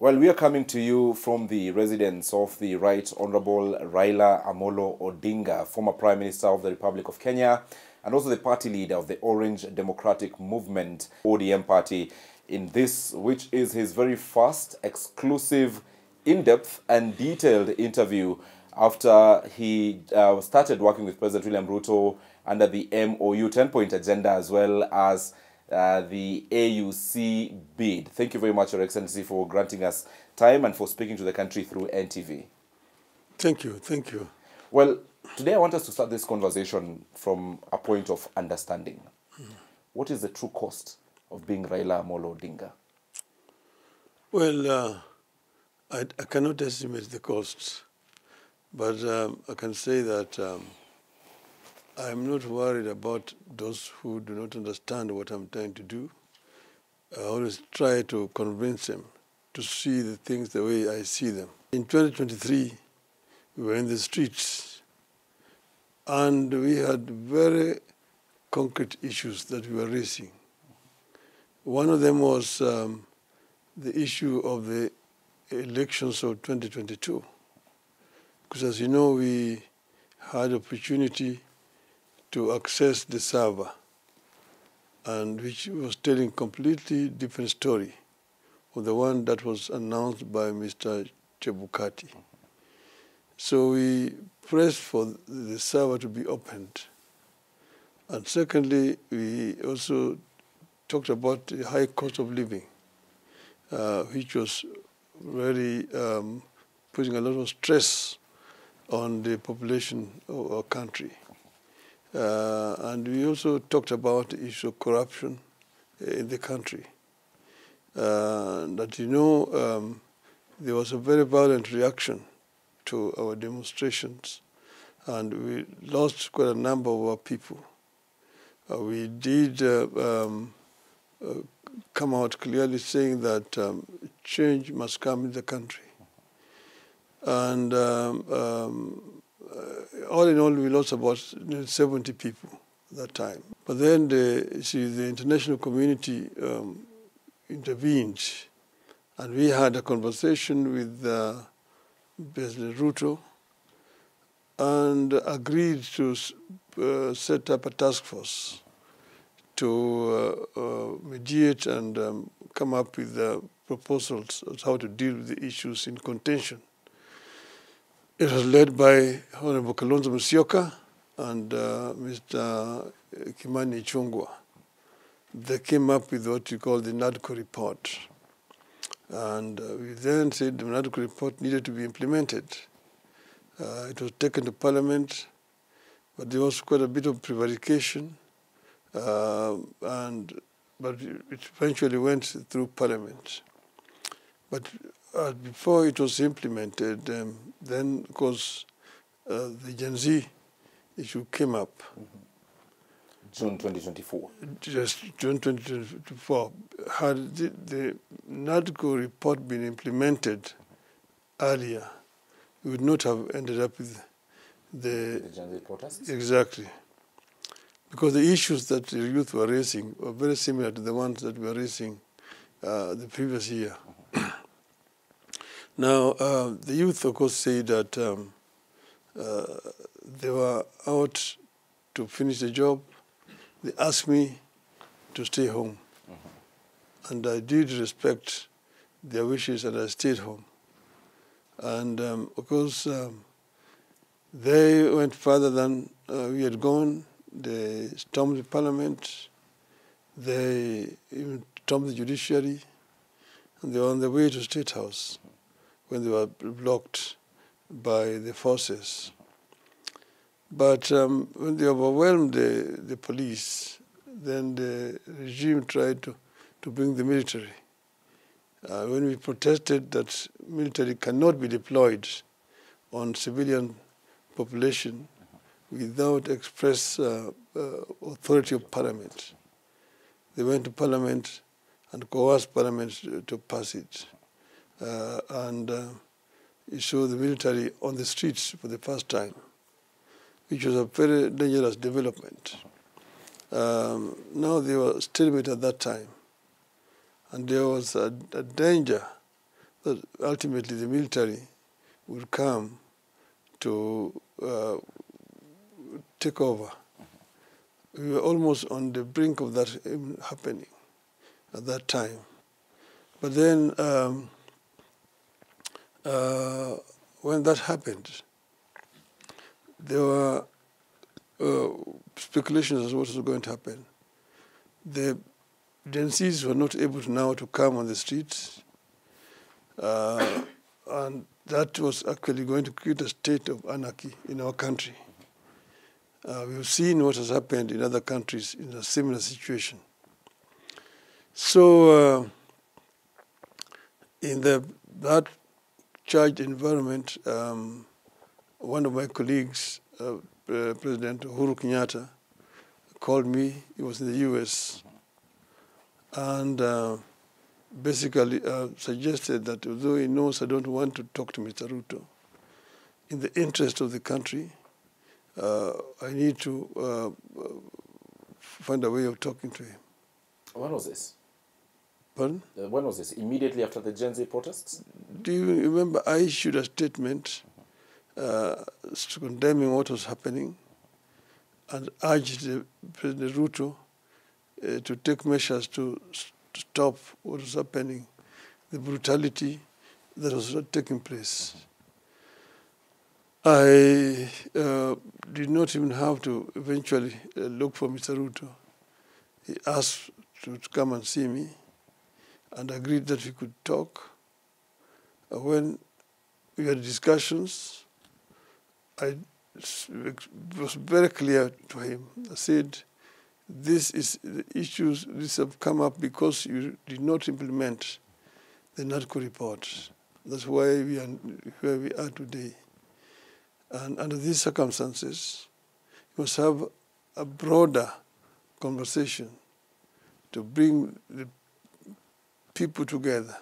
Well, we are coming to you from the residence of the Right Honorable Raila Odinga, former Prime Minister of the Republic of Kenya, and also the party leader of the Orange Democratic Movement, ODM party, in this, which is his very first exclusive, in-depth and detailed interview after he started working with President William Ruto under the MOU 10-point agenda, as well as the AUC bid. Thank you very much, Your Excellency, for granting us time and for speaking to the country through NTV. Thank you, thank you. Well, today I want us to start this conversation from a point of understanding. What is the true cost of being Raila Odinga? Well, I cannot estimate the costs, but I can say that I'm not worried about those who do not understand what I'm trying to do. I always try to convince them to see the things the way I see them. In 2023, we were in the streets, and we had very concrete issues that we were raising. One of them was the issue of the elections of 2022. Because as you know, we had opportunity to access the server, and which was telling completely different story of the one that was announced by Mr. Chebukati. So we pressed for the server to be opened. And secondly, we also talked about the high cost of living, which was really putting a lot of stress on the population of our country. And we also talked about the issue of corruption in the country. That, you know, there was a very violent reaction to our demonstrations, and we lost quite a number of our people. We did come out clearly saying that change must come in the country. And all in all, we lost about 70 people at that time. But then the international community intervened, and we had a conversation with President Ruto and agreed to set up a task force to mediate and come up with proposals on how to deal with the issues in contention. It was led by Honorable Kalonzo Musyoka and Mr. Kimani Ichung'wah. They came up with what we call the NADCO report. And we then said the NADCO report needed to be implemented. It was taken to Parliament, but there was quite a bit of prevarication, but it eventually went through Parliament. But before it was implemented, then, of course, the Gen Z issue came up. June 2024. Just June 2024. Had the NADCO report been implemented earlier, we would not have ended up with the Gen Z protests? Exactly. Because the issues that the youth were raising were very similar to the ones that we were raising the previous year. Now, the youth, of course, say that they were out to finish the job. They asked me to stay home. And I did respect their wishes, and I stayed home. And, of course, they went further than we had gone. They stormed the Parliament. They even stormed the judiciary. And they were on their way to State House when they were blocked by the forces. But when they overwhelmed the police, then the regime tried to bring the military. When we protested that military cannot be deployed on civilian population without express authority of Parliament, they went to Parliament and coerced Parliament to pass it. You saw the military on the streets for the first time, which was a very dangerous development. Now they were stalemate at that time, and there was a danger that ultimately the military would come to take over. We were almost on the brink of that happening at that time. But then when that happened, there were speculations as to what was going to happen. The Gen Zs were not able now to come on the streets, and that was actually going to create a state of anarchy in our country. We've seen what has happened in other countries in a similar situation. So in that charged environment, one of my colleagues, President Uhuru Kenyatta, called me. He was in the US, and basically suggested that although he knows I don't want to talk to Mr. Ruto, in the interest of the country, I need to find a way of talking to him. When was this? Pardon? When was this? Immediately after the Gen Z protests? Do you remember I issued a statement condemning what was happening and urged President Ruto to take measures to stop what was happening, the brutality that was taking place. I did not even have to eventually look for Mr. Ruto. He asked to come and see me and agreed that we could talk. When we had discussions, I was very clear to him. I said, this is the issues, these have come up because you did not implement the NADCO report. That's why we are where we are today. And under these circumstances, you must have a broader conversation to bring the people together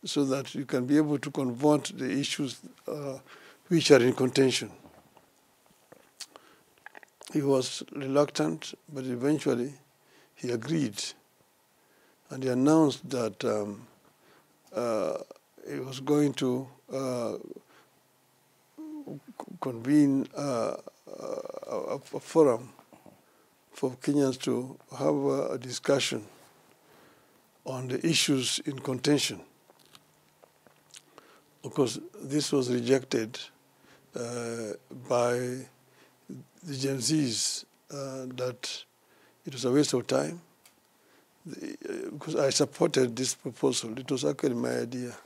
so that you can be able to confront the issues which are in contention. He was reluctant, but eventually he agreed. And he announced that he was going to convene a forum for Kenyans to have a discussion on the issues in contention. Of course, this was rejected by the Gen Zs, that it was a waste of time, because I supported this proposal. It was actually my idea.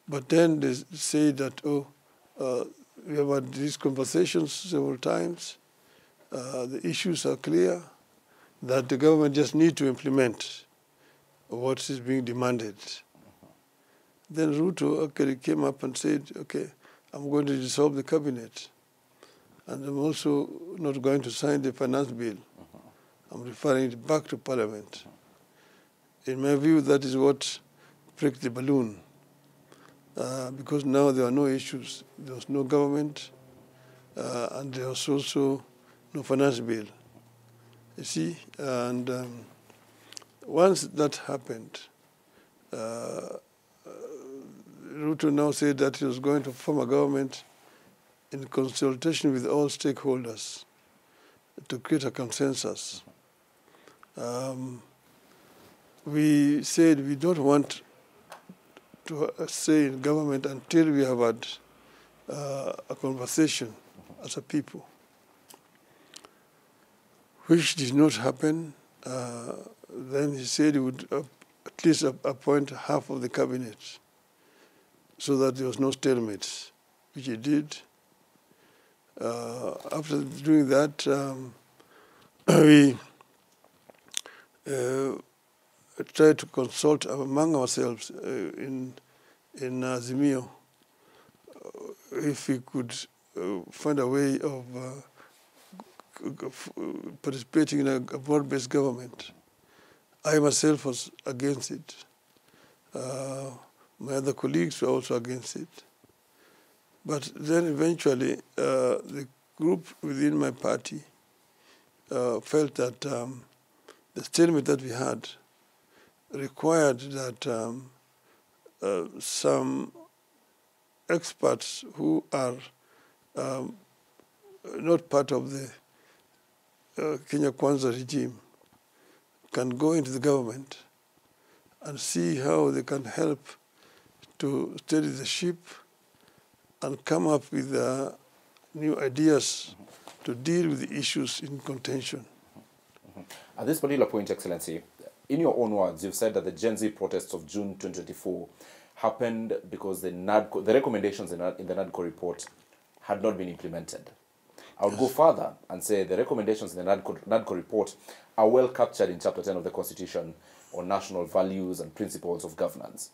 But then they say that, we have had these conversations several times, the issues are clear, that the government just need to implement what is being demanded. Then Ruto actually came up and said, okay, I'm going to dissolve the cabinet. And I'm also not going to sign the finance bill. I'm referring it back to Parliament. In my view, that is what pricked the balloon. Because now there are no issues. There was no government, and there was also no finance bill. You see? And once that happened, Ruto now said that he was going to form a government in consultation with all stakeholders to create a consensus. We said we don't want to stay in government until we have had a conversation as a people, which did not happen. Then he said he would at least appoint half of the cabinet so that there was no stalemate, which he did. After doing that, we tried to consult among ourselves in Azimio if we could find a way of participating in a broad-based government. I myself was against it. My other colleagues were also against it. But then eventually, the group within my party felt that the stalemate that we had required that some experts who are not part of the Kenya Kwanza regime can go into the government and see how they can help to steady the ship and come up with new ideas to deal with the issues in contention. At this particular point, Excellency, in your own words, you've said that the Gen Z protests of June 2024 happened because the recommendations in the NADCO report had not been implemented. I would go further and say the recommendations in the NADCO report are well captured in Chapter 10 of the Constitution on national values and principles of governance.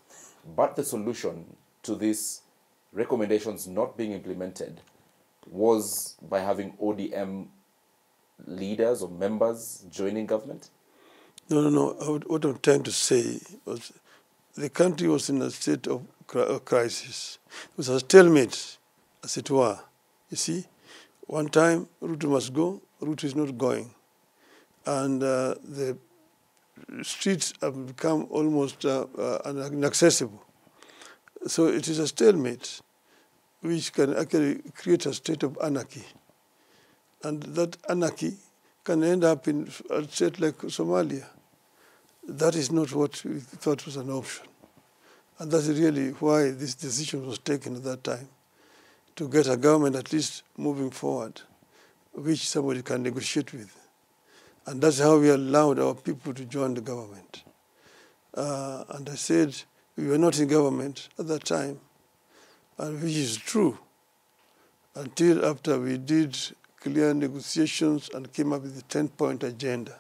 But the solution to these recommendations not being implemented was by having ODM leaders or members joining government? No. What I'm trying to say was the country was in a state of crisis. It was a stalemate, as it were. You see, one time Ruto must go, Ruto is not going. And the streets have become almost inaccessible. So it is a stalemate which can actually create a state of anarchy. And that anarchy can end up in a state like Somalia. That is not what we thought was an option. And that's really why this decision was taken at that time, to get a government at least moving forward, which somebody can negotiate with. And that's how we allowed our people to join the government. And I said we were not in government at that time, and which is true, until after we did clear negotiations and came up with the 10-point agenda.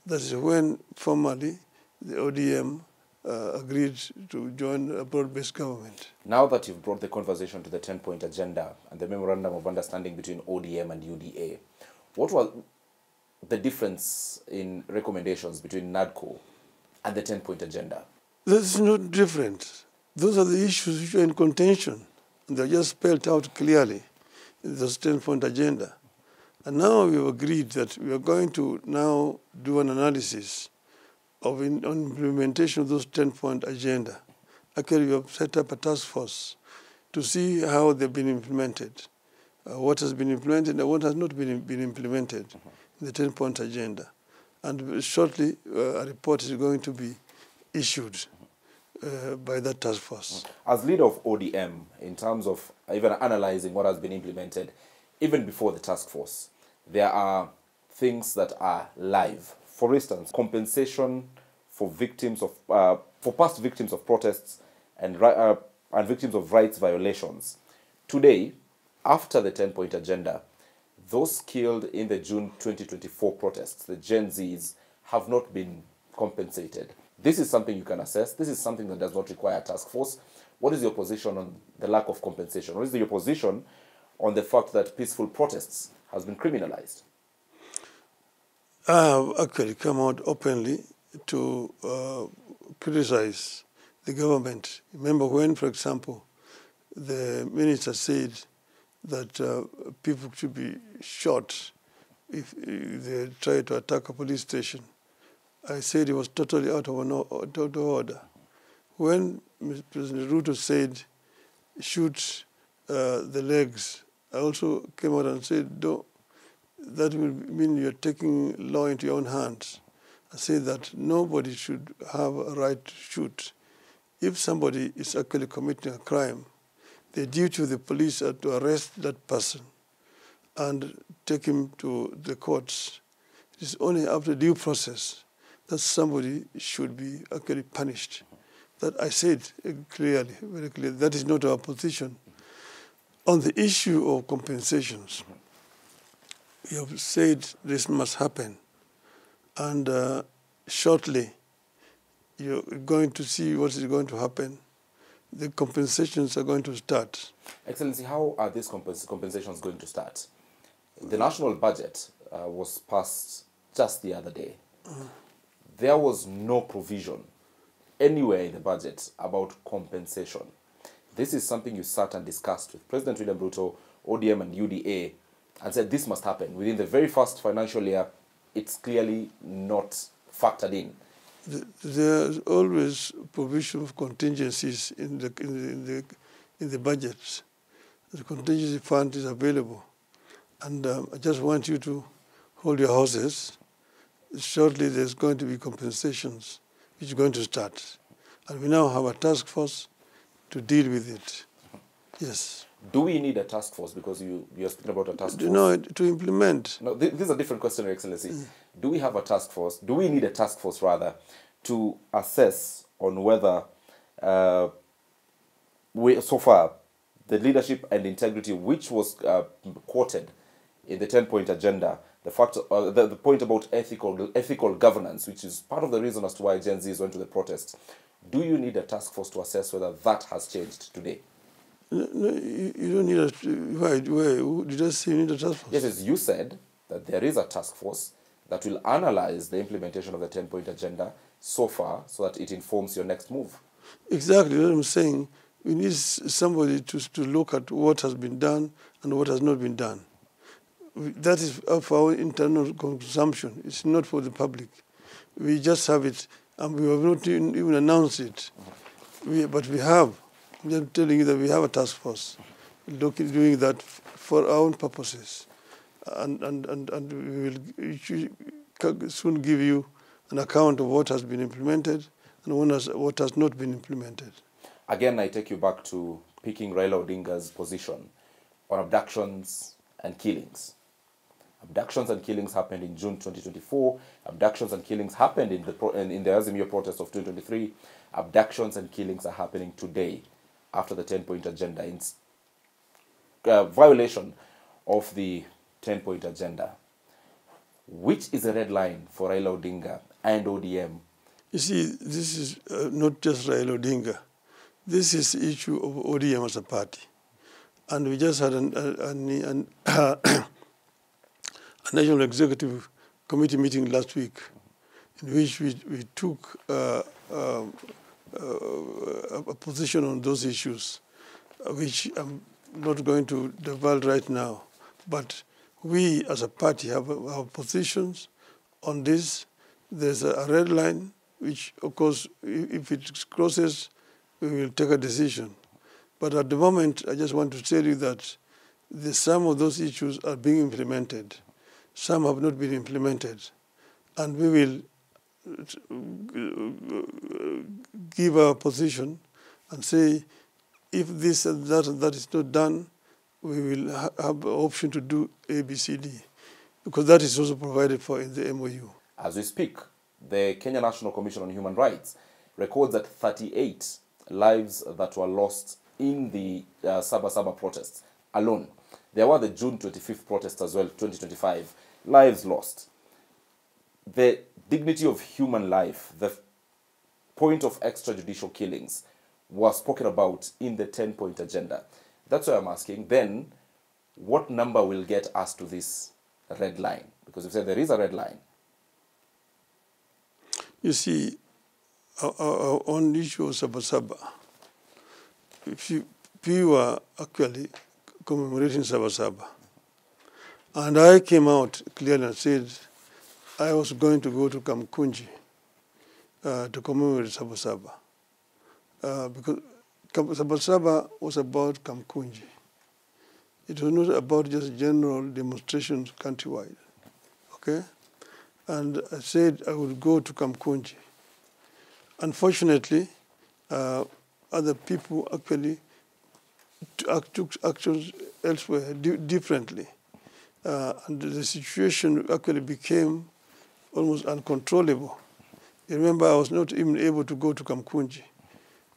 That is when formally the ODM agreed to join a broad-based government. Now that you've brought the conversation to the 10-point agenda and the memorandum of understanding between ODM and UDA, what was the difference in recommendations between NADCO and the 10-point agenda? This is not different. Those are the issues which are in contention, and they're just spelled out clearly in the 10-point agenda. And now we have agreed that we are going to now do an analysis of on implementation of those 10-point agenda. Actually, we have set up a task force to see how they've been implemented, what has been implemented and what has not been implemented in the 10-point agenda. And shortly, a report is going to be issued by that task force. As leader of ODM, in terms of even analyzing what has been implemented, even before the task force, there are things that are live. For instance, compensation for victims of for past victims of protests and victims of rights violations. Today, after the 10-point agenda, those killed in the June 2024 protests, the Gen Zs, have not been compensated. This is something you can assess. This is something that does not require a task force. What is your position on the lack of compensation? What is your position on the fact that peaceful protests has been criminalized? I have actually come out openly to criticize the government. Remember when, for example, the minister said that people should be shot if they try to attack a police station. I said it was totally out of order. When President Ruto said, shoot the legs, I also came out and said, no, that will mean you're taking law into your own hands. I said that nobody should have a right to shoot. If somebody is actually committing a crime, the duty of the police are to arrest that person and take him to the courts. It is only after due process that somebody should be actually punished. That I said clearly, very clearly, that is not our position. On the issue of compensations, we have said this must happen. And shortly, you're going to see what is going to happen. The compensations are going to start. Excellency, how are these compensations going to start? The national budget was passed just the other day. There was no provision anywhere in the budget about compensation. This is something you sat and discussed with President William Ruto, ODM and UDA, and said this must happen. Within the very first financial year, it's clearly not factored in. There's always provision of contingencies in the budgets. The contingency fund is available, and I just want you to hold your horses. Shortly, there's going to be compensations, which is going to start, and we now have a task force to deal with it. Yes. Do we need a task force? Because you're speaking about a task force. No, to implement. No, this is a different question, Your Excellency. Do we have a task force? Do we need a task force, rather, to assess on whether, so far, the leadership and integrity, which was quoted in the 10-point agenda, the fact, the point about ethical governance, which is part of the reason as to why Gen Zs went to the protests, do you need a task force to assess whether that has changed today? No, you don't need a... Why? Did I say you need a task force? Yes, as you said, that there is a task force that will analyze the implementation of the 10-point agenda so far so that it informs your next move. Exactly what I'm saying. We need somebody to look at what has been done and what has not been done. That is for our internal consumption. It's not for the public. We just have it, and we have not even announced it. But we have. I'm just telling you that we have a task force doing that for our own purposes. And we will soon give you an account of what has been implemented and what has not been implemented. Again, I take you back to picking Raila Odinga's position on abductions and killings. Abductions and killings happened in June 2024. Abductions and killings happened in the Azimio protest of 2023. Abductions and killings are happening today after the 10-point agenda in violation of the 10-point agenda. Which is a red line for Raila Odinga and ODM? You see, this is not just Raila Odinga. This is the issue of ODM as a party. And we just had a National Executive Committee meeting last week in which we took a position on those issues, which I'm not going to divulge right now. But we as a party have our positions on this. There's a red line, which, of course, if it crosses, we will take a decision. But at the moment, I just want to tell you that some of those issues are being implemented. Some have not been implemented. And we will give our position and say, if this and that is not done, we will have the option to do A, B, C, D, because that is also provided for in the MOU. As we speak, the Kenya National Commission on Human Rights records that 38 lives that were lost in the Sabasaba protests alone. There were the June 25th protests as well, 2025. Lives lost. The dignity of human life, the point of extrajudicial killings, was spoken about in the 10-point agenda. That's why I'm asking, then, what number will get us to this red line? Because you said there is a red line. You see, our own issue of Sabasaba, we were actually commemorating Sabasaba. And I came out clearly and said I was going to go to Kamkunji to commemorate Sabasaba. Because Sabasaba was about Kamkunji. It was not about just general demonstrations countrywide. Okay? And I said I would go to Kamkunji. Unfortunately, other people actually took actions elsewhere differently. And the situation actually became almost uncontrollable. You remember, I was not even able to go to Kamkunji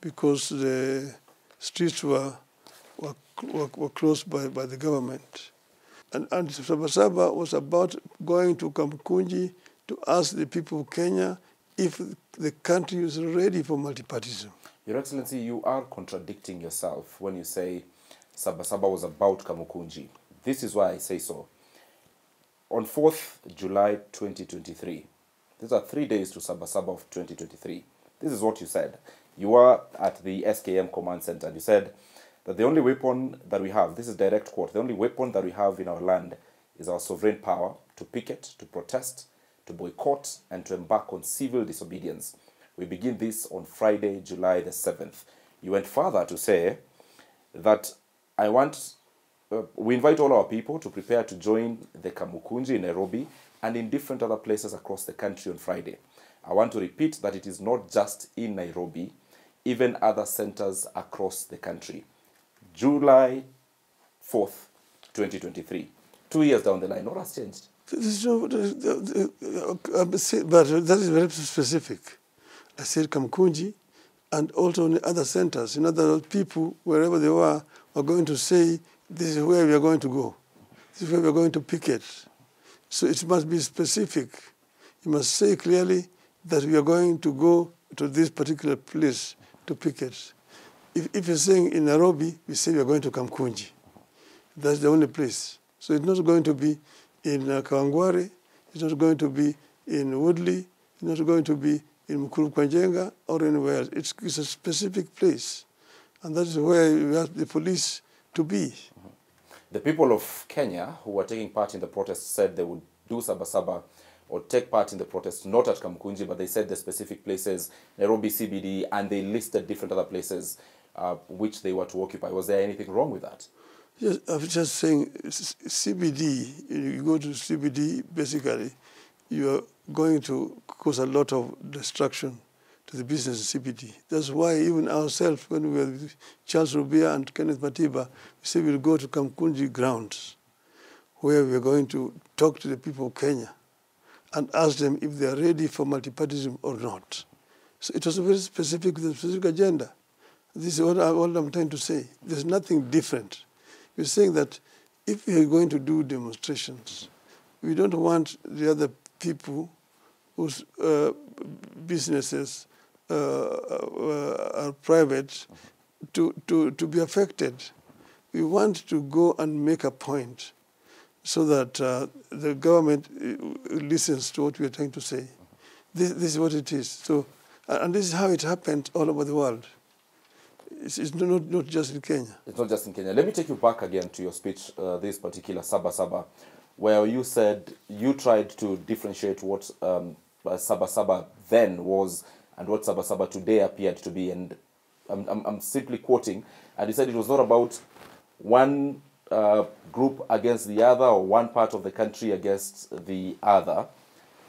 because the streets were closed by the government. And Sabasaba was about going to Kamkunji to ask the people of Kenya if the country is ready for multipartyism. Your Excellency, you are contradicting yourself when you say Sabasaba was about Kamukunji. This is why I say so. On 4th July 2023, these are 3 days to Sabasaba of 2023. This is what you said. You were at the SKM Command Center and you said that the only weapon that we have, this is direct quote, the only weapon that we have in our land is our sovereign power to picket, to protest, to boycott and to embark on civil disobedience. We begin this on Friday, July the 7th. You went further to say that we invite all our people to prepare to join the Kamukunji in Nairobi and in different other places across the country on Friday. I want to repeat that it is not just in Nairobi, even other centers across the country. July 4th, 2023. 2 years down the line, what has changed? But that is very specific. I said Kamkunji, and also in other centers, in other people, wherever they were going to say, this is where we are going to go. This is where we are going to picket. So it must be specific. You must say clearly that we are going to go to this particular place to picket. If you're saying in Nairobi, we say we are going to Kamkunji. That's the only place. So it's not going to be in Kawangware, it's not going to be in Woodley, it's not going to be in Mukuru Kwanjenga or anywhere else. It's a specific place. And that is where we ask the police to be. The people of Kenya who were taking part in the protest said they would do Sabasaba or take part in the protest, not at Kamkunji, but they said the specific places, Nairobi CBD, and they listed different other places which they were to occupy. Was there anything wrong with that? Yes, I was just saying CBD, you go to CBD, basically, you are going to cause a lot of destruction to the business of CBD. That's why even ourselves, when we were with Charles Rubia and Kenneth Matiba, we said we'll go to Kamkunji grounds, where we are going to talk to the people of Kenya and ask them if they are ready for multipartyism or not. So it was a very specific agenda. This is what I'm trying to say. There's nothing different. We're saying that if we are going to do demonstrations, we don't want the other people whose businesses are private to be affected. We want to go and make a point so that the government listens to what we are trying to say. This is what it is. So, and this is how it happened all over the world. It's not just in Kenya. It's not just in Kenya. Let me take you back again to your speech, this particular Sabasaba, where you said you tried to differentiate what Sabasaba then was and what Sabasaba today appeared to be. And I'm simply quoting. And you said it was not about one group against the other or one part of the country against the other.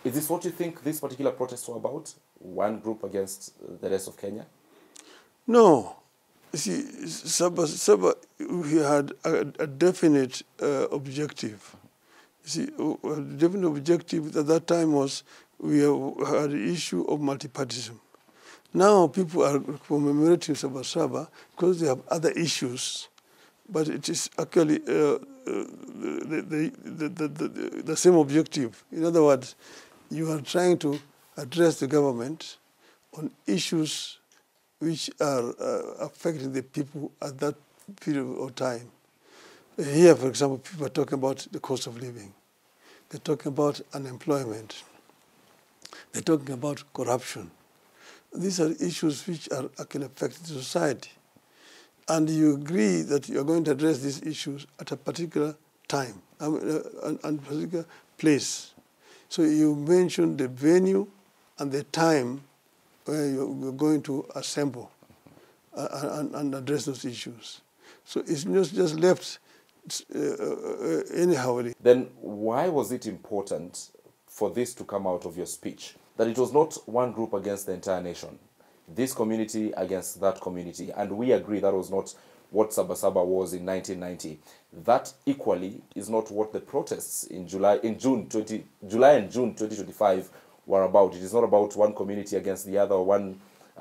Is this what you think this particular protests were about? One group against the rest of Kenya? No. See, Sabasaba, we had a definite objective. See, a definite objective at that time was we had the issue of multipartyism. Now people are commemorating Sabasaba because they have other issues, but it is actually the same objective. In other words, you are trying to address the government on issues which are affecting the people at that period of time. Here, for example, people are talking about the cost of living. They're talking about unemployment. They're talking about corruption. These are issues which are actually affecting society. And you agree that you're going to address these issues at a particular time and a particular place. So you mentioned the venue and the time where you're going to assemble and address those issues. So it's not just left anyhow. Then why was it important for this to come out of your speech? That it was not one group against the entire nation, this community against that community, and we agree that was not what Sabasaba was in 1990. That equally is not what the protests in July and June 2025 were about. It is not about one community against the other or one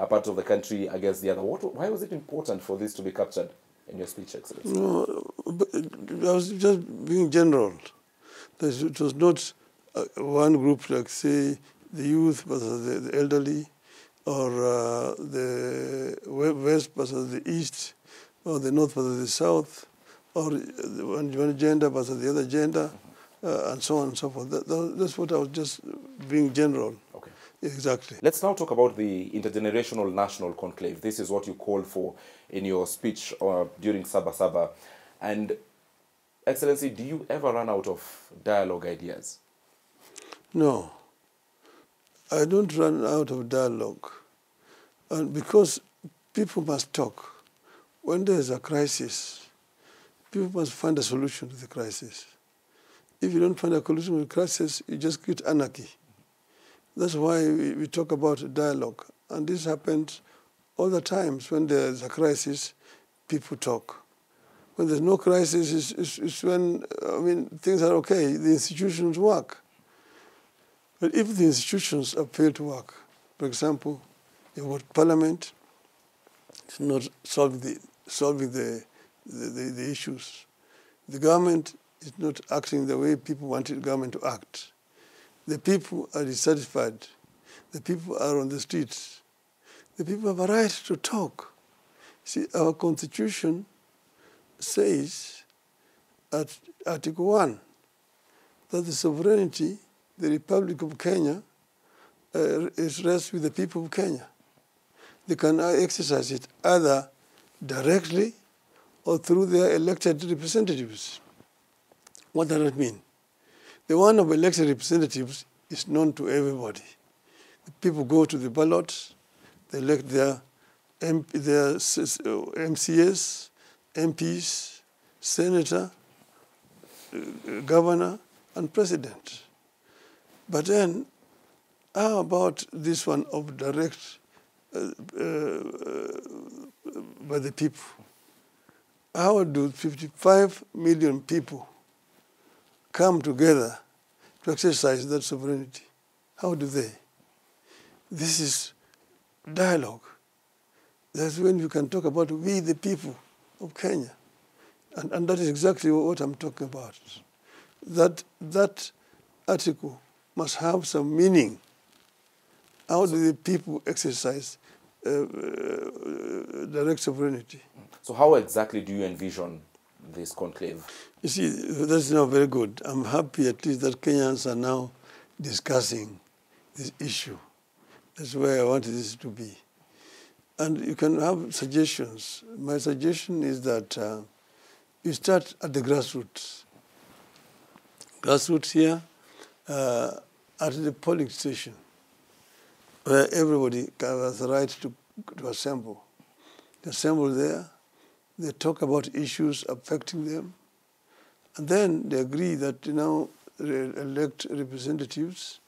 part of the country against the other. Why was it important for this to be captured in your speech, Excellency? No, but I was just being general. It was not one group like, say, the youth versus the elderly, or the west versus the east, or the north versus the south, or one gender versus the other gender, and so on and so forth. That's what I was just being general. Okay. Exactly. Let's now talk about the intergenerational national conclave. This is what you called for in your speech during Sabasaba. And, Excellency, do you ever run out of dialogue ideas? No. I don't run out of dialogue. And because people must talk. When there's a crisis, people must find a solution to the crisis. If you don't find a solution to the crisis, you just get anarchy. That's why we talk about dialogue. And this happens all the times. When there's a crisis, people talk. When there's no crisis, it's when, things are okay. The institutions work. But if the institutions have failed to work, for example, Parliament is not solving the issues. The government is not acting the way people wanted government to act. The people are dissatisfied. The people are on the streets. The people have a right to talk. See, our Constitution says at Article 1 that the sovereignty, the Republic of Kenya, rests with the people of Kenya. They can exercise it either directly or through their elected representatives. What does that mean? The one of elected representatives is known to everybody. The people go to the ballots, they elect their MCS, MPs, senator, governor, and president. But then, how about this one of direct by the people? How do 55 million people come together to exercise that sovereignty? How do they? This is dialogue. That's when you can talk about we, the people of Kenya. And that is exactly what I'm talking about. That article must have some meaning. How do the people exercise direct sovereignty? So how exactly do you envision this conclave? You see, that's now very good. I'm happy at least that Kenyans are now discussing this issue. That's where I wanted this to be. And you can have suggestions. My suggestion is that you start at the grassroots. Grassroots here at the polling station, where everybody has the right to assemble. They assemble there, they talk about issues affecting them, and then they agree that they elect representatives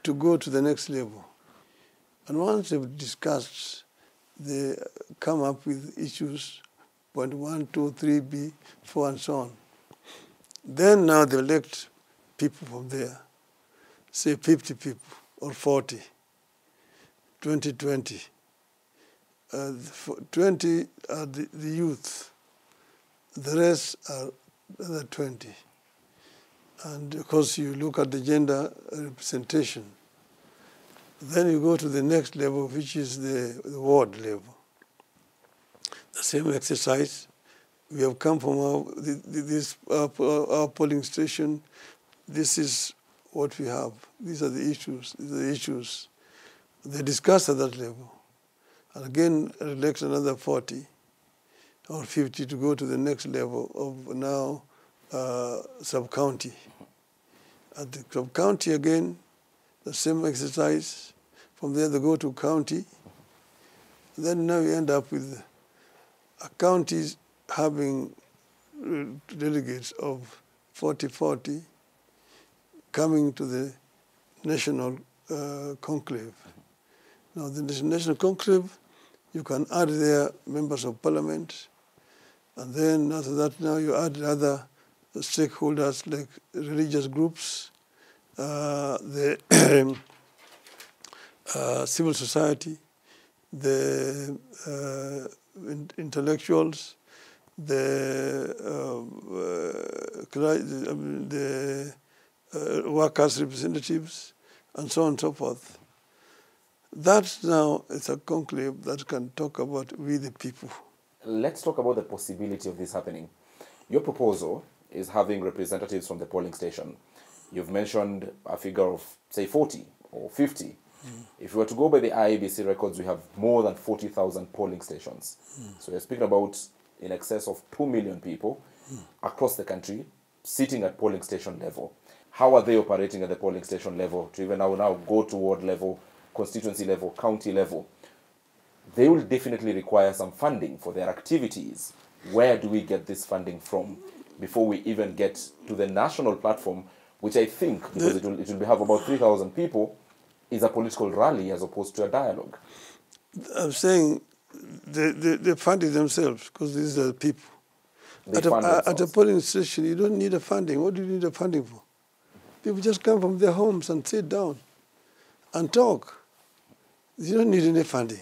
to go to the next level. And once they've discussed, they come up with issues, point 1, 2, 3, 4, and so on. Then now they elect people from there, say 50 people or 40, 20. 20 are the youth. The rest are the 20. And of course, you look at the gender representation. Then you go to the next level, which is the ward level. The same exercise. We have come from our polling station. This is what we have. These are the issues. These are the issues. They discuss at that level. And again, elect another 40 or 50 to go to the next level of now sub-county. At the sub-county again, the same exercise. From there they go to county. Then now you end up with counties having delegates of 40 coming to the national conclave. Now the national conclave, you can add there members of parliament, and then after that now you add other stakeholders like religious groups, the civil society, the intellectuals, the workers' representatives, and so on and so forth. That now is a conclave that can talk about we the people. Let's talk about the possibility of this happening. Your proposal is having representatives from the polling station. You've mentioned a figure of, say, 40 or 50. If we were to go by the IEBC records, we have more than 40,000 polling stations. So we're speaking about in excess of 2 million people across the country sitting at polling station level. how are they operating at the polling station level to even now go to ward level, constituency level, county level? They will definitely require some funding for their activities. Where do we get this funding from before we even get to the national platform, which I think, because it will have about 3,000 people, is a political rally as opposed to a dialogue? I'm saying they fund it themselves because these are the people. At a polling station, you don't need a funding. What do you need a funding for? People just come from their homes and sit down and talk. You don't need any funding.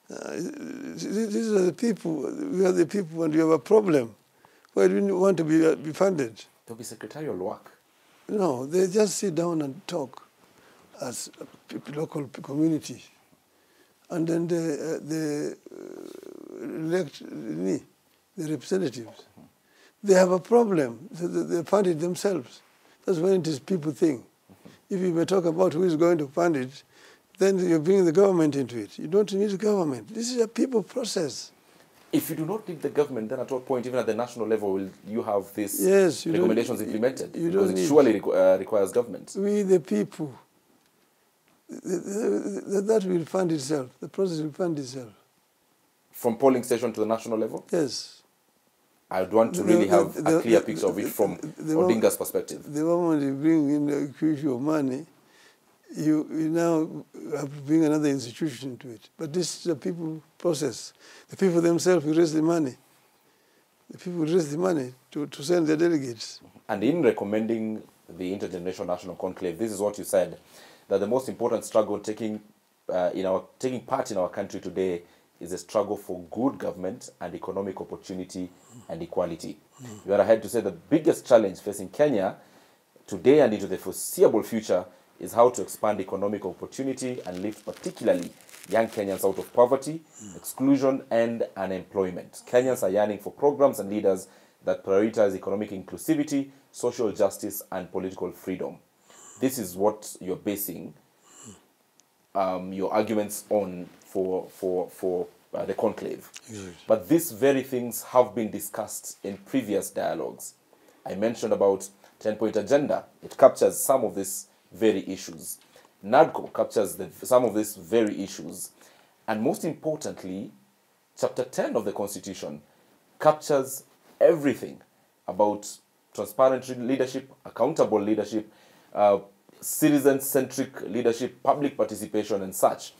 These are the people. We are the people, and we have a problem. Why do you want to be funded? There'll be secretarial work. No, they just sit down and talk as a local community. And then they elect the representatives. They have a problem. So they fund it themselves. That's when it is people thing. If you may talk about who is going to fund it, then you bring the government into it. You don't need the government. This is a people process. If you do not need the government, then at what point, even at the national level, will you have these recommendations implemented? Because it surely requires government. We, the people, that will fund itself. The process will fund itself. From polling station to the national level? Yes. I would want to really have a clear picture of it from Odinga's perspective. The moment you bring in the issue of money, you now have to bring another institution into it. But this is a people process. The people themselves will raise the money. The people will raise the money to send their delegates. And in recommending the Intergenerational National Conclave, this is what you said, that the most important struggle taking part in our country today is a struggle for good government and economic opportunity and equality. You are ahead to say the biggest challenge facing Kenya today and into the foreseeable future is how to expand economic opportunity and lift particularly young Kenyans out of poverty, exclusion, and unemployment. Kenyans are yearning for programs and leaders that prioritize economic inclusivity, social justice, and political freedom. This is what you're basing your arguments on for the conclave. Exactly. But these very things have been discussed in previous dialogues. I mentioned about 10-point agenda. It captures some of these very issues. NADCO captures some of these very issues. And most importantly, Chapter 10 of the Constitution captures everything about transparent leadership, accountable leadership, citizen-centric leadership, public participation, and such.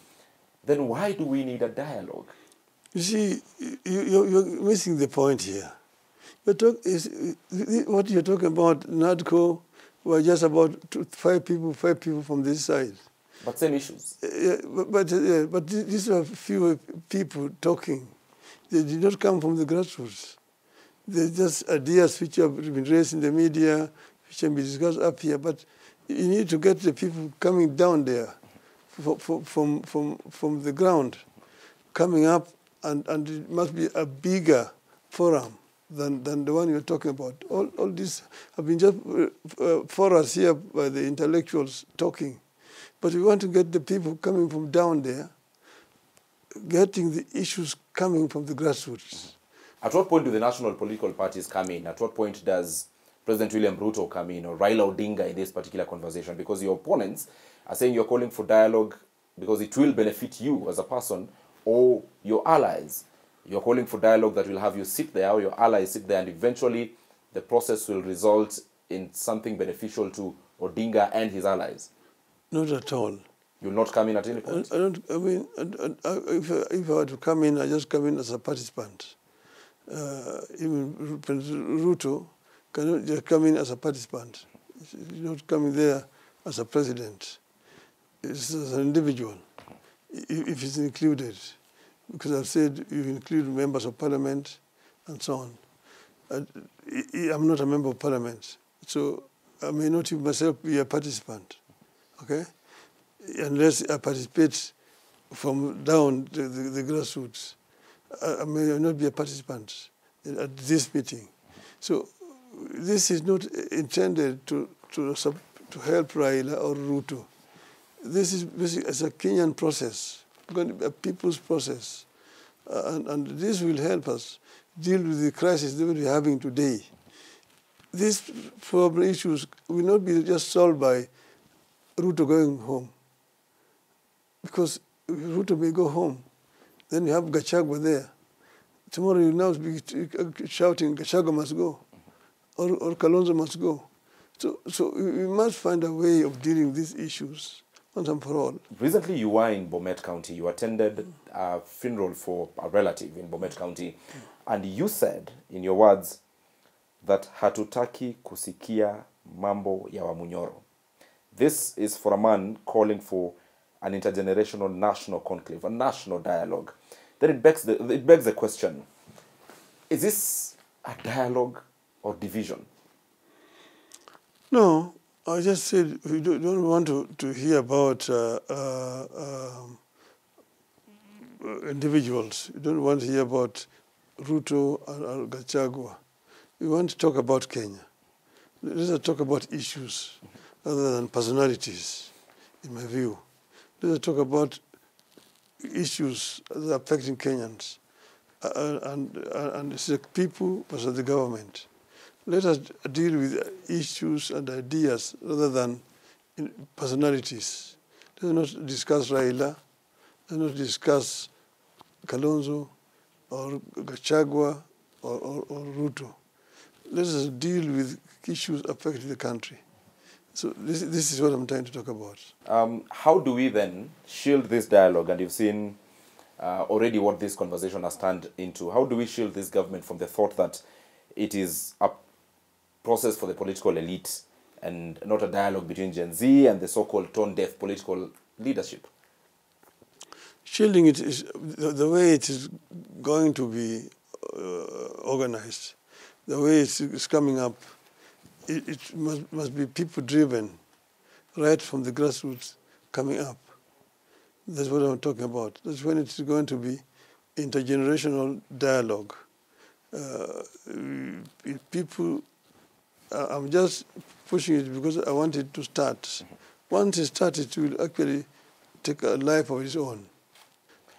Then why do we need a dialogue? You see, you're missing the point here. What you're talking about, NADCO, were just about five people from this side. But same issues. But these are few people talking. They did not come from the grassroots. They're just ideas which have been raised in the media, which can be discussed up here. But you need to get the people coming down there from the ground, coming up, and it must be a bigger forum than the one you're talking about. All these have been just for us here by the intellectuals talking. But we want to get the people coming from down there, getting the issues coming from the grassroots. At what point do the national political parties come in? At what point does President William Ruto come in, or Raila Odinga in this particular conversation? Because your opponents are saying you're calling for dialogue because it will benefit you as a person or your allies. You're calling for dialogue that will have you sit there, or your allies sit there, and eventually the process will result in something beneficial to Odinga and his allies. Not at all. You'll not come in at any point? If I were to come in, I just come in as a participant. Even President Ruto cannot just come in as a participant. He's not coming there as a president. It's as an individual, if he's included. Because I've said you include members of parliament and so on. I'm not a member of parliament, so I may not myself be a participant, okay? Unless I participate from down the grassroots. I may not be a participant at this meeting. So this is not intended to help Raila or Ruto. This is basically a Kenyan process, a people's process. And this will help us deal with the crisis that we're having today. these problem issues will not be just solved by Ruto going home. Because Ruto may go home. Then you have Gachagua there. Tomorrow you now be shouting, Gachagua must go, or Kalonzo must go. So we must find a way of dealing with these issues once and for all. Recently you were in Bomet County. You attended a funeral for a relative in Bomet County. And you said, in your words, that hatutaki kusikia mambo ya Wamunyoro. This is for a man calling for an intergenerational national conclave, a national dialogue. Then it begs the question, is this a dialogue or division? No, I just said we don't want to hear about individuals. We don't want to hear about Ruto or Gachagua. We want to talk about Kenya. Let's talk about issues other than personalities, in my view. Let's talk about issues that are affecting Kenyans and it's the people versus the government. Let us deal with issues and ideas rather than personalities. Let's not discuss Raila. Let's not discuss Kalonzo or Gachagua or Ruto. Let us deal with issues affecting the country. So this is what I'm trying to talk about. How do we then shield this dialogue? And you've seen already what this conversation has turned into. How do we shield this government from the thought that it is a process for the political elite and not a dialogue between Gen Z and the so-called tone-deaf political leadership? Shielding it is the way it is going to be organized, the way it's coming up. It must be people-driven, right from the grassroots coming up. That's what I'm talking about. That's when it's going to be intergenerational dialogue. People, I'm just pushing it because I want it to start. Once it starts, it will actually take a life of its own.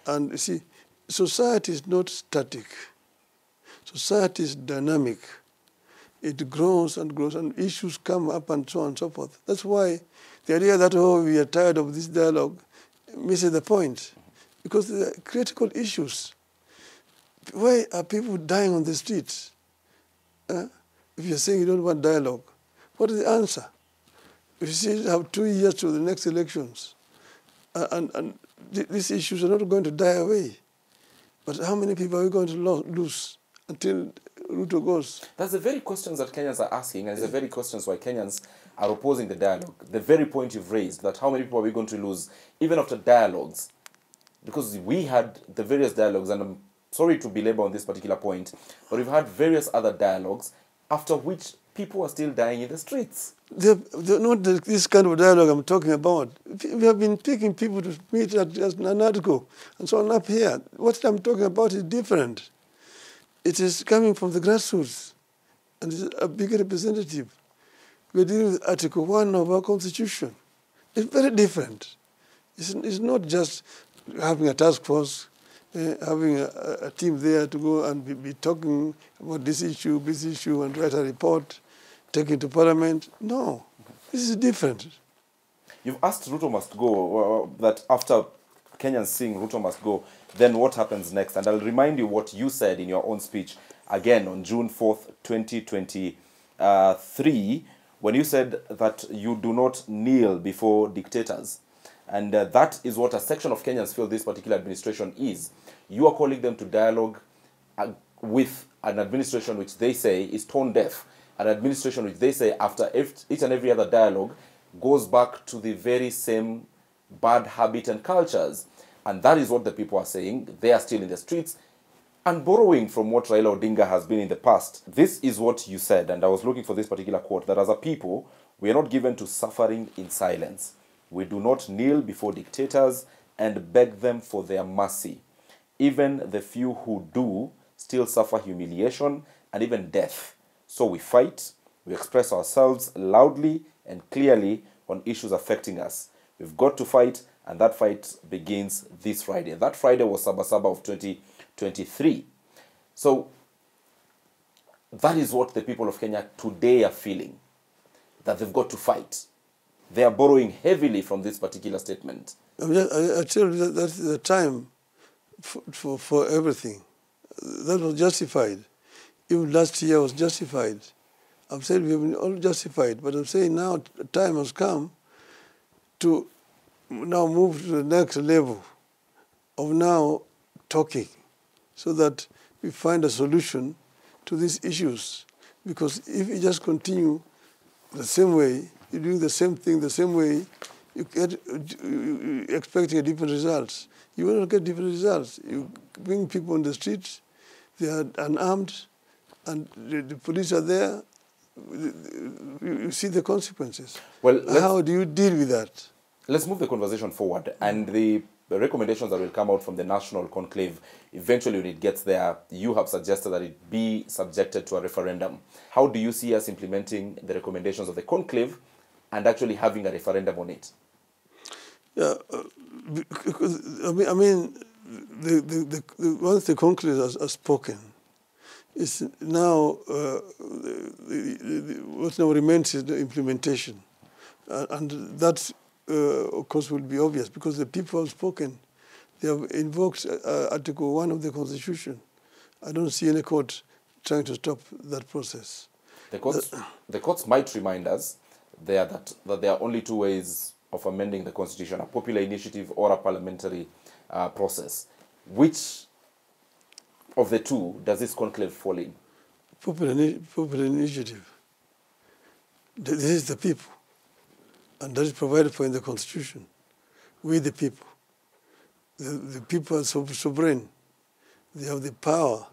And you see, society is not static. Society is dynamic. It grows and grows, and issues come up and so on and so forth. That's why the idea that, oh, we are tired of this dialogue misses the point. Because there are critical issues. Why are people dying on the streets? If you're saying you don't want dialogue, what is the answer? If you say you have 2 years to the next elections, and these issues are not going to die away, but how many people are we going to lose until Ruto goes? That's the very questions that Kenyans are asking, and it's the very questions why Kenyans are opposing the dialogue. The very point you've raised, that how many people are we going to lose, even after dialogues? Because we had the various dialogues, and I'm sorry to belabor on this particular point, but we've had various other dialogues, after which people are still dying in the streets. They're not this kind of dialogue I'm talking about. We have been picking people to meet at Nanadco and so on up here. What I'm talking about is different. It is coming from the grassroots, and it's a big representative. We're dealing with Article 1 of our Constitution. It's very different. It's not just having a task force, having a team there to go and be talking about this issue, and write a report, take it to Parliament. No, this is different. You've asked Ruto must go, that after Kenyans saying Ruto must go, then what happens next? And I'll remind you what you said in your own speech, again on June 4th, 2023, when you said that you do not kneel before dictators. And that is what a section of Kenyans feel this particular administration is. You are calling them to dialogue with an administration which they say is tone deaf, an administration which they say after each and every other dialogue goes back to the very same bad habit and cultures. And that is what the people are saying. They are still in the streets and borrowing from what Raila Odinga has been in the past. This is what you said, and I was looking for this particular quote, that as a people, we are not given to suffering in silence. We do not kneel before dictators and beg them for their mercy. Even the few who do still suffer humiliation and even death. So we fight, we express ourselves loudly and clearly on issues affecting us. We've got to fight, and that fight begins this Friday. That Friday was Sabasaba of 2023. So That is what the people of Kenya today are feeling, that they've got to fight. They are borrowing heavily from this particular statement. I tell you that's the time for everything. That was justified. Even last year was justified. I'm saying we've been all justified, but I'm saying now time has come to now move to the next level of now talking so that we find a solution to these issues. Because if you just continue the same way, you're doing the same thing the same way, you're expecting a different results. You will not get different results. You bring people on the streets, they are unarmed, and the police are there. You see the consequences. Well, how do you deal with that? Let's move the conversation forward. And the recommendations that will come out from the national conclave, eventually when it gets there, you have suggested that it be subjected to a referendum. How do you see us implementing the recommendations of the conclave and actually having a referendum on it? Yeah, because, I mean, once the conclave has spoken, it's now what now remains is the implementation, and that of course will be obvious because the people have spoken. They have invoked Article 1 of the Constitution. I don't see any court trying to stop that process. The courts might remind us that there are only two ways of amending the Constitution: a popular initiative or a parliamentary process. Which of the two does this conclave fall in? Popular initiative. This is the people. And that is provided for in the Constitution. We the people. The people are sovereign. They have the power.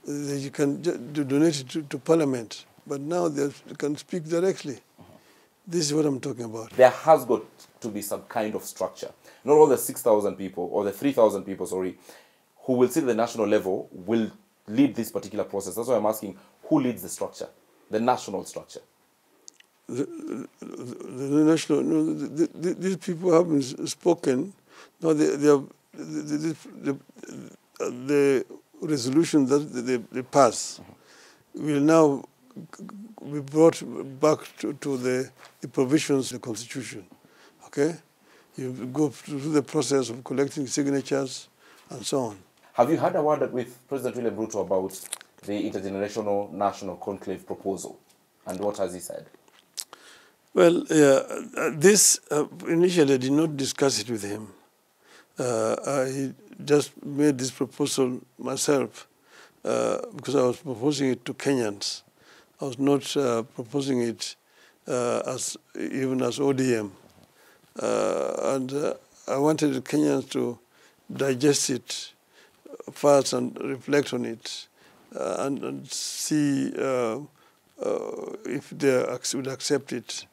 You can donate it to Parliament. But now they can speak directly. This is what I'm talking about. There has got to be some kind of structure. Not all the 6,000 people or the 3,000 people, sorry, who will sit at the national level will lead this particular process. That's why I'm asking, who leads the structure, the national structure? The national, no, these people haven't spoken. Now the resolution that they pass will now be brought back to the provisions of the Constitution. Okay? You go through the process of collecting signatures and so on. Have you had a word with President William Ruto about the intergenerational national conclave proposal? And what has he said? Well, this initially I did not discuss it with him. I just made this proposal myself because I was proposing it to Kenyans. I was not proposing it even as ODM. And I wanted the Kenyans to digest it first and reflect on it and see if they would accept it.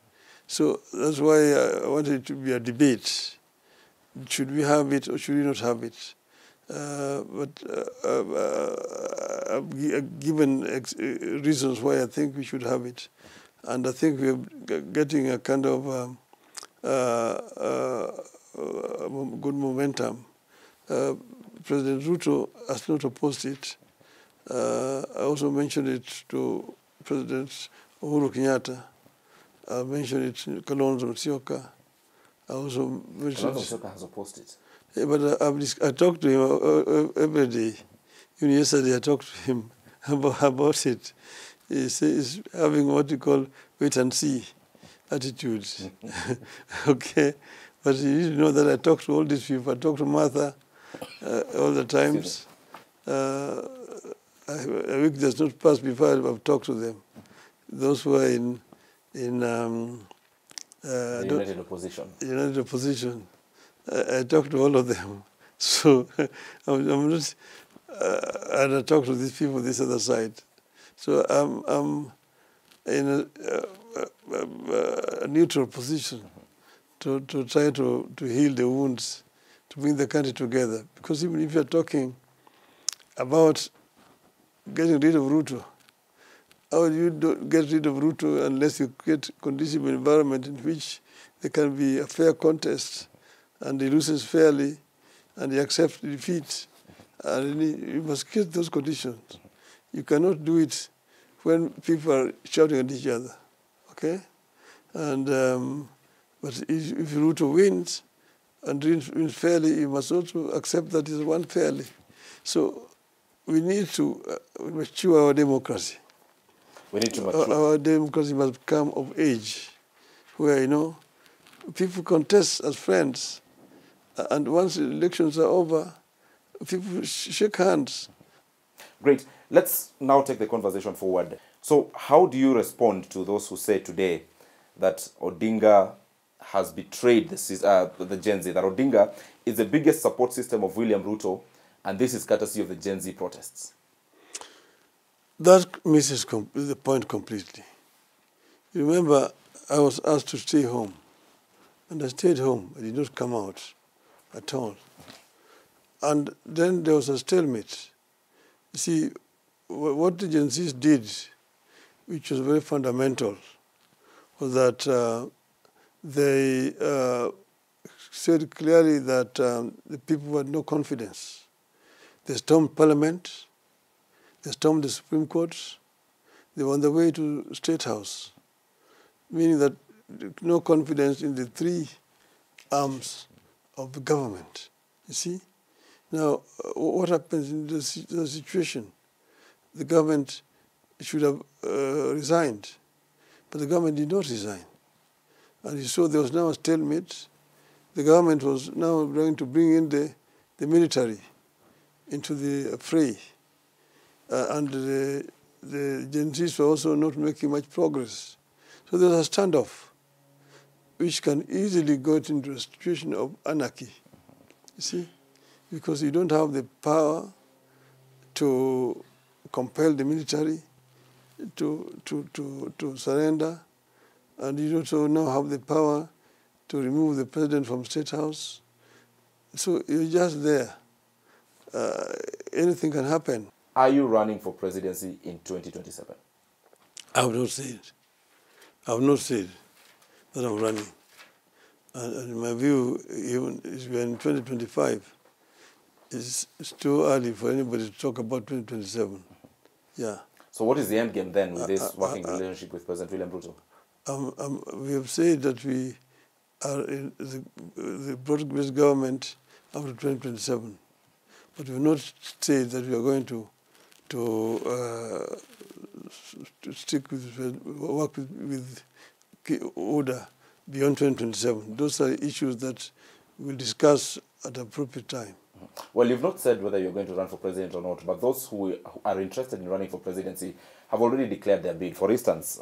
So that's why I wanted it to be a debate. Should we have it or should we not have it? But I've given reasons why I think we should have it. And I think we're getting a kind of good momentum. President Ruto has not opposed it. I also mentioned it to President Uhuru Kenyatta. I mentioned it to Kalonzo Musyoka. I also mentioned Kalonzo Musyoka has opposed it. Yeah, but I talked to him every day. Even yesterday I talked to him about it. He's having what you call wait and see attitude. Okay? But you need to know that I talk to all these people. I talk to Martha all the times. A week does not pass before I've talked to them. Those who are in the United Opposition. United Opposition. I talk to all of them. So I'm not, and I talk to these people this other side. So I'm in a neutral position to try to heal the wounds, to bring the country together. Because even if you're talking about getting rid of Ruto, how do you get rid of Ruto unless you create a conducive environment in which there can be a fair contest and he loses fairly and he accepts defeat? And you must create those conditions. You cannot do it when people are shouting at each other, okay? And but if Ruto wins and wins fairly, you must also accept that he's won fairly. So we need to mature our democracy. We need to mature. Our democracy must come of age, where, you know, people contest as friends, and once the elections are over, people shake hands. Great. Let's now take the conversation forward. So how do you respond to those who say today that Odinga has betrayed the Gen Z, that Odinga is the biggest support system of William Ruto, and this is courtesy of the Gen Z protests? That misses the point completely. You remember, I was asked to stay home, and I stayed home. I did not come out at all. And then there was a stalemate. You see, what the Gen Zs did, which was very fundamental, was that they said clearly that the people had no confidence. They stormed Parliament, they stormed the Supreme Court, they were on the way to State House, meaning that no confidence in the three arms of the government. You see? Now, what happens in the situation? The government should have resigned, but the government did not resign. And you saw there was now a stalemate. The government was now going to bring in the military into the fray. And the Gen Zs were also not making much progress. So there was a standoff, which can easily go into a situation of anarchy, you see, because you don't have the power to compel the military to surrender, and you also now have the power to remove the president from State House. So you're just there. Anything can happen. Are you running for presidency in 2027? I have not said. I have not said that I'm running. And in my view, even if we're in 2025, it's too early for anybody to talk about 2027. Yeah. So what is the end game then with this working relationship with President William Ruto? We have said that we are in the broad-based government after 2027, but we have not said that we are going to stick with, work with order beyond 2027. Those are issues that we'll discuss at the appropriate time. Well, you've not said whether you're going to run for president or not, but those who are interested in running for presidency have already declared their bid. For instance,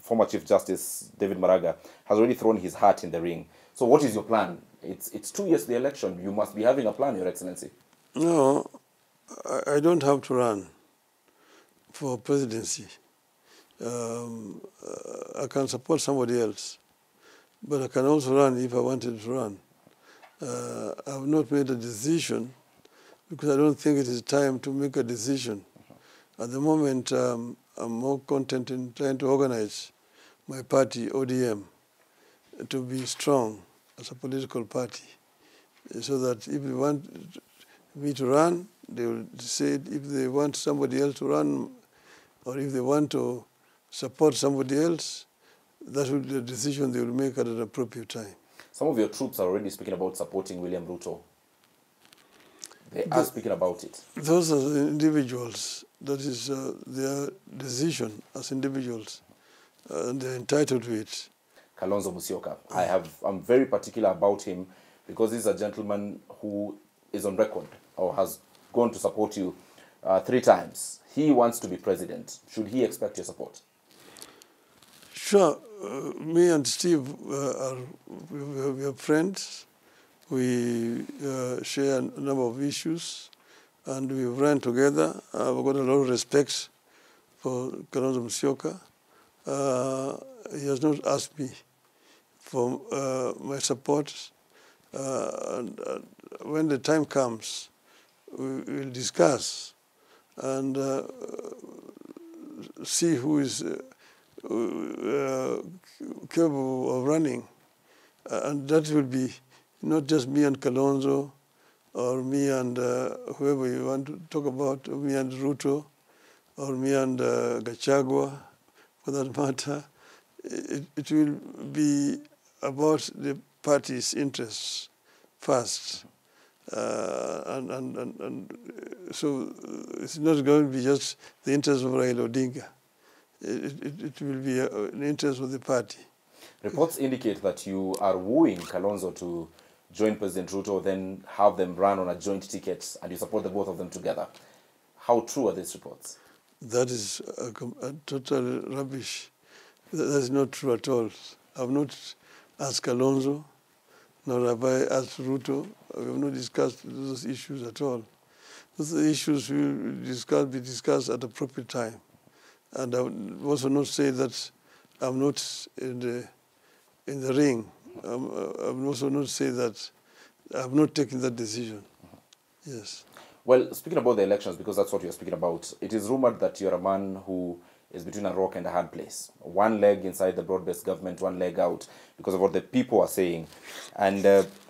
former Chief Justice David Maraga has already thrown his hat in the ring. So what is your plan? It's 2 years to the election. You must be having a plan, Your Excellency. No, I don't have to run for presidency. I can support somebody else, but I can also run if I wanted to run. I have not made a decision because I don't think it is time to make a decision. At the moment, I'm more content in trying to organize my party, ODM, to be strong as a political party, so that if they want me to run, they will decide. If they want somebody else to run, or if they want to support somebody else, that will be the decision they will make at an appropriate time. Some of your troops are already speaking about supporting William Ruto. They are speaking about it. Those are the individuals. That is their decision as individuals. And they're entitled to it. Kalonzo Musyoka. I'm very particular about him because he's a gentleman who is on record or has gone to support you 3 times. He wants to be president. Should he expect your support? Sure. Me and Steve we are friends. We share a number of issues, and we've run together. I've got a lot of respect for Kalonzo Musyoka. He has not asked me for my support. And when the time comes, we will discuss and see who is capable of running. And that will be not just me and Kalonzo, or me and whoever you want to talk about, me and Ruto. or me and Gachagua, for that matter. It will be about the party's interests first. And so it's not going to be just the interest of Raila Odinga. It will be an interest of the party. Reports indicate that you are wooing Kalonzo to join President Ruto, then have them run on a joint ticket, and you support the both of them together. How true are these reports? That is a total rubbish. That is not true at all. I've not asked Kalonzo, nor have I asked Ruto. We have not discussed those issues at all. Those issues will be discussed at the appropriate time. And I would also not say that I'm not in the ring. I would also not say that I've not taken that decision. Yes. Well, speaking about the elections, because that's what you're speaking about, it is rumored that you're a man who is between a rock and a hard place. One leg inside the broad-based government, one leg out, because of what the people are saying. And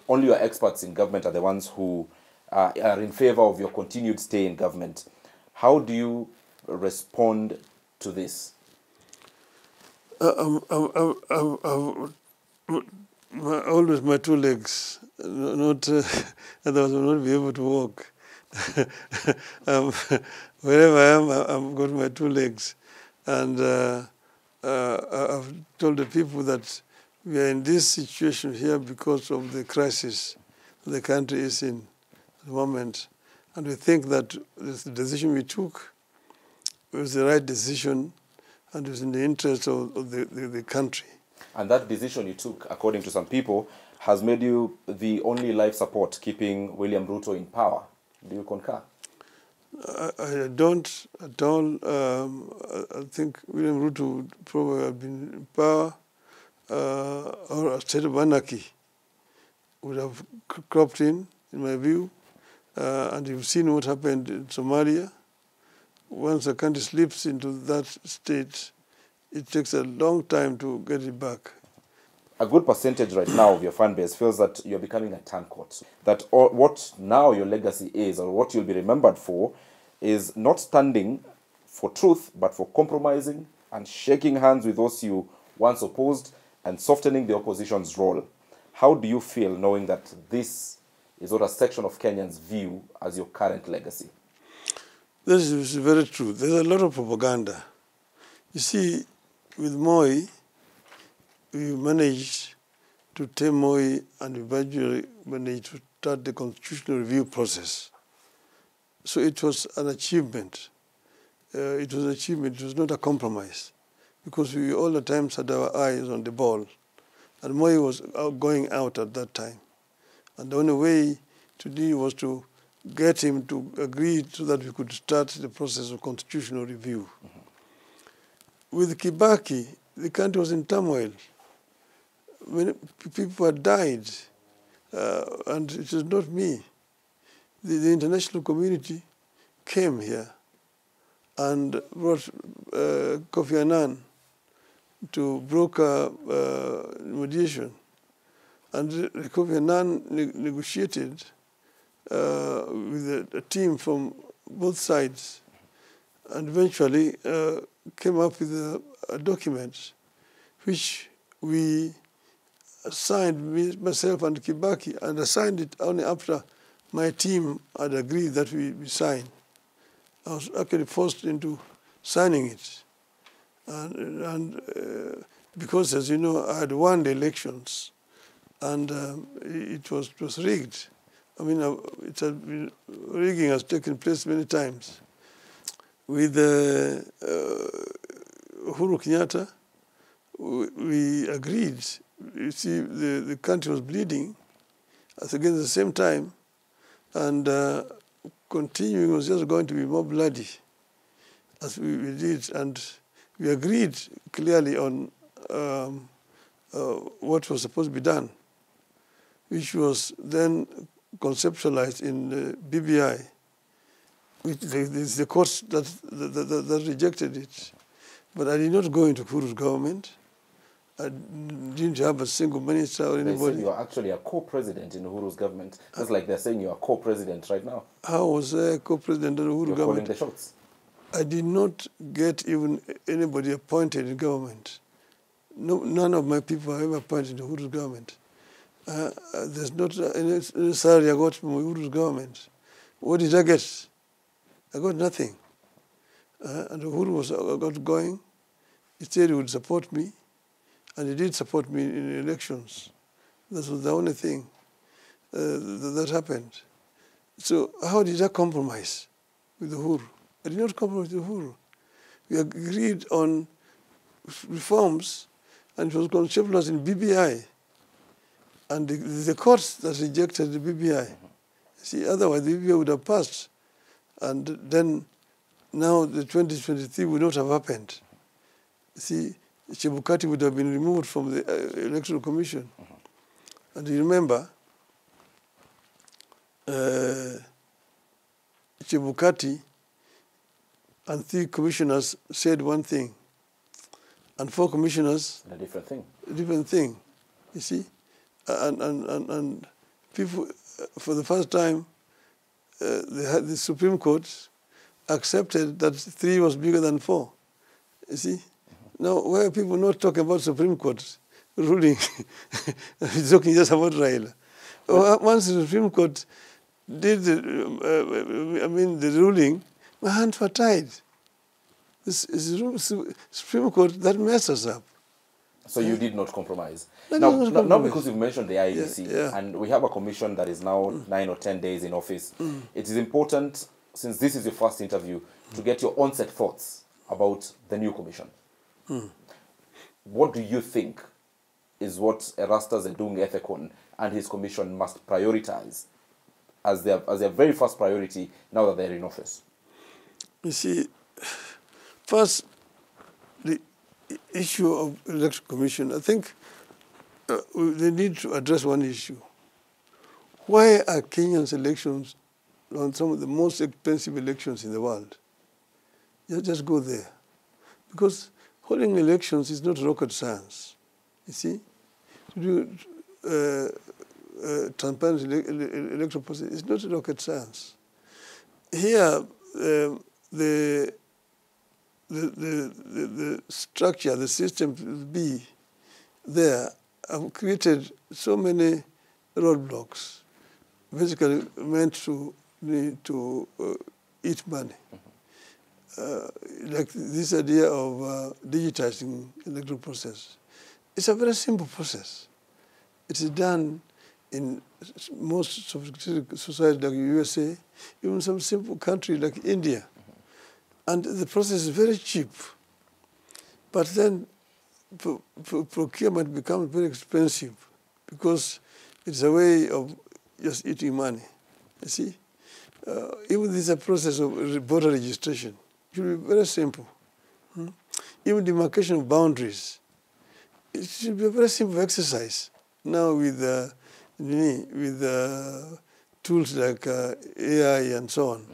only your experts in government are the ones who are in favor of your continued stay in government. How do you respond to this? Always my two legs, not otherwise I will not be able to walk. Wherever I am, I've got my two legs. And I've told the people that we are in this situation here because of the crisis the country is in at the moment. And we think that the decision we took was the right decision and was in the interest of the country. And that decision you took, according to some people, has made you the only life support keeping William Ruto in power. Do you concur? I don't at all. I think William Ruto would probably have been in power, or a state of anarchy would have cropped in my view. And you've seen what happened in Somalia. Once a country slips into that state, it takes a long time to get it back. A good percentage right now of your fan base feels that you're becoming a turncoat. That what now your legacy is, or what you'll be remembered for, is not standing for truth, but for compromising and shaking hands with those you once opposed and softening the opposition's role. How do you feel knowing that this is what a section of Kenyans view as your current legacy? This is very true. There's a lot of propaganda. You see, with Moi, we managed to tame Moi and eventually managed to start the constitutional review process. So it was an achievement. It was an achievement. It was not a compromise, because we all the times had our eyes on the ball. And Moi was going out at that time. And the only way to do was to get him to agree so that we could start the process of constitutional review. Mm-hmm. With Kibaki, the country was in turmoil. Many people had died, and it was not me. The international community came here and brought Kofi Annan to broker mediation. And Kofi Annan negotiated with a team from both sides, and eventually came up with a document which we signed, myself and Kibaki, and I signed it only after my team had agreed that we sign. I was actually forced into signing it. And because, as you know, I had won the elections, and it was rigged. I mean, rigging has taken place many times. With Uhuru Kenyatta, we agreed. You see, the country was bleeding at again the same time, and continuing was just going to be more bloody, as we did. And we agreed clearly on what was supposed to be done, which was then conceptualized in the BBI. It's the courts that rejected it. But I did not go into Uhuru's government. I didn't have a single minister or anybody. They said you are actually a co-president in Uhuru's government. Just like they're saying you are co-president right now. How was I co-president of Uhuru's government? You're calling the shots. I did not get even anybody appointed in government. No, none of my people are ever appointed in Uhuru's government. There's not any salary I got from Uhuru's government. What did I get? I got nothing. And Uhuru got going. He said he would support me, and he did support me in elections. That was the only thing that happened. So how did I compromise with Uhuru? I did not compromise with Uhuru. We agreed on reforms, and it was conceptualized in BBI. And the courts that rejected the BBI. See, otherwise the BBI would have passed. And then now the 2023 would not have happened. See, Chebukati would have been removed from the Electoral Commission. And you remember, Chebukati and 3 commissioners said one thing, and 4 commissioners a different thing. A different thing, you see, and people, for the first time, the Supreme Court accepted that 3 was bigger than 4. You see, now why are people not talking about Supreme Court ruling? Talking just about Raila. Once the Supreme Court did the ruling, my hands were tied. This is Supreme Court that messed us up. So you did not compromise. Not Now because you've mentioned the IEC, yeah. and we have a commission that is now 9 or 10 days in office, it is important, since this is your first interview, to get your onset thoughts about the new commission. What do you think is what Erastus Edung Ethekon and his commission must prioritize as their very first priority now that they're in office? You see, first, the issue of election commission, I think they need to address one issue. Why are Kenya's elections on some of the most expensive elections in the world? You just go there. Because holding elections is not rocket science. You see? To do transparent electoral process is not rocket science. Here, the structure, the system will be there. I've created so many roadblocks, basically meant to eat money. Like this idea of digitizing electoral process. It's a very simple process. It is done in most sophisticated societies like USA, even some simple country like India. And the process is very cheap. But then procurement becomes very expensive because it's a way of just eating money. You see? Even this is a process of voter registration. It should be very simple. Even demarcation of boundaries. It should be a very simple exercise. Now with tools like AI and so on.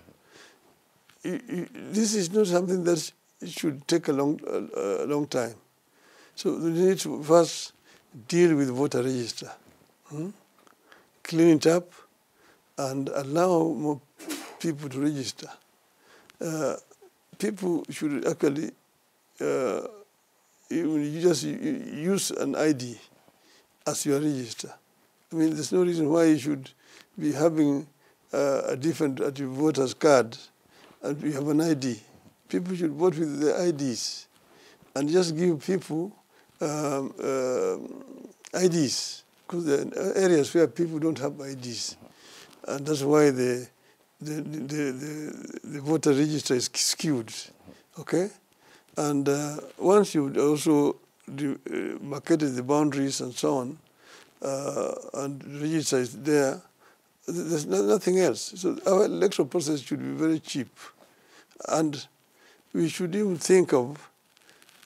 This is not something that should take a long time. So we need to first deal with voter register, clean it up, and allow more people to register. People should actually you just use an ID as your register. I mean, there's no reason why you should be having a different voter's card and you have an ID. People should vote with their IDs and just give people IDs, because there are areas where people don't have IDs. And that's why the voter register is skewed, okay? And once you also marketed the boundaries and so on, and register is there, there's nothing else. So our electoral process should be very cheap. And we should even think of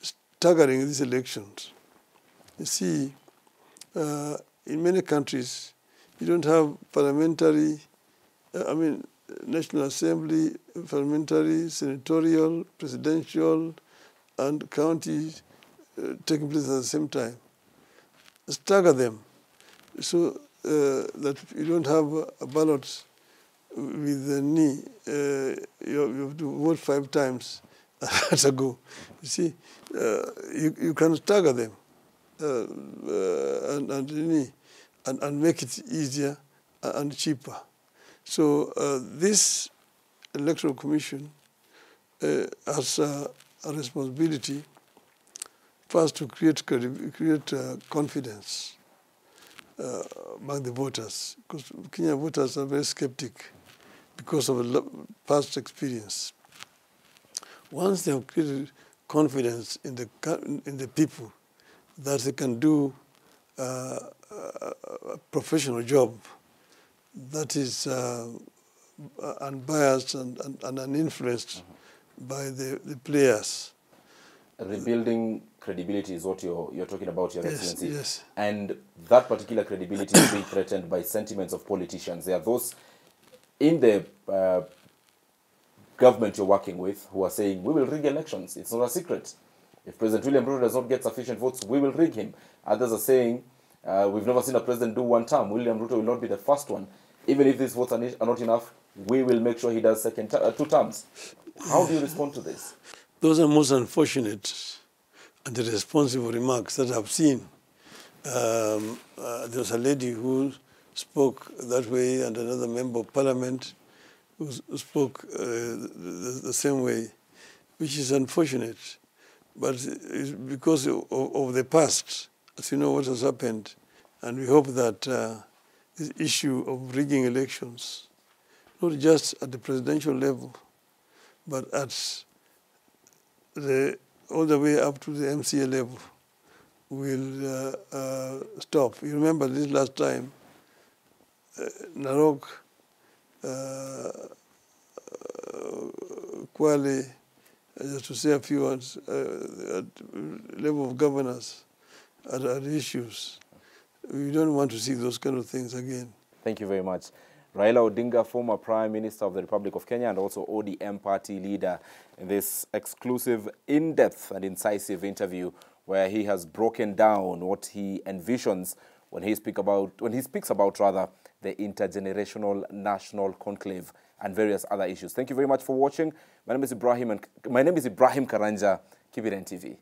staggering these elections. You see, in many countries, you don't have parliamentary, National Assembly, parliamentary, senatorial, presidential, and county taking place at the same time. Stagger them so that you don't have a ballot with the knee, you have to vote 5 times as a go. You see, you can stagger them and the knee and make it easier and cheaper. So this electoral commission has a responsibility first to create confidence among the voters, because Kenyan voters are very skeptic because of past experience. Once they have created confidence in the people that they can do a professional job that is unbiased and uninfluenced by the players. Rebuilding credibility is what you're talking about, Your Excellency. Yes. And that particular credibility is being threatened by sentiments of politicians. There are those in the government you're working with who are saying, we will rig elections. It's not a secret. If President William Ruto does not get sufficient votes, we will rig him. Others are saying, we've never seen a president do 1 term. William Ruto will not be the first one. Even if these votes are not enough, we will make sure he does 2 terms. How do you respond to this? Those are most unfortunate and irresponsible remarks that I've seen. There was a lady who spoke that way and another member of parliament who spoke the same way, which is unfortunate. But it's because of the past, as you know what has happened. And we hope that this issue of rigging elections, not just at the presidential level, but at all the way up to the MCA level, will stop. You remember this last time, Narok, Kwale, just to say a few words, at level of governors are issues. We don't want to see those kind of things again. Thank you very much. Raila Odinga, former Prime Minister of the Republic of Kenya and also ODM party leader, in this exclusive, in-depth and incisive interview where he has broken down what he envisions when he speaks about the intergenerational national conclave and various other issues. Thank you very much for watching. My name is Ibrahim Karanja. Keep it NTV.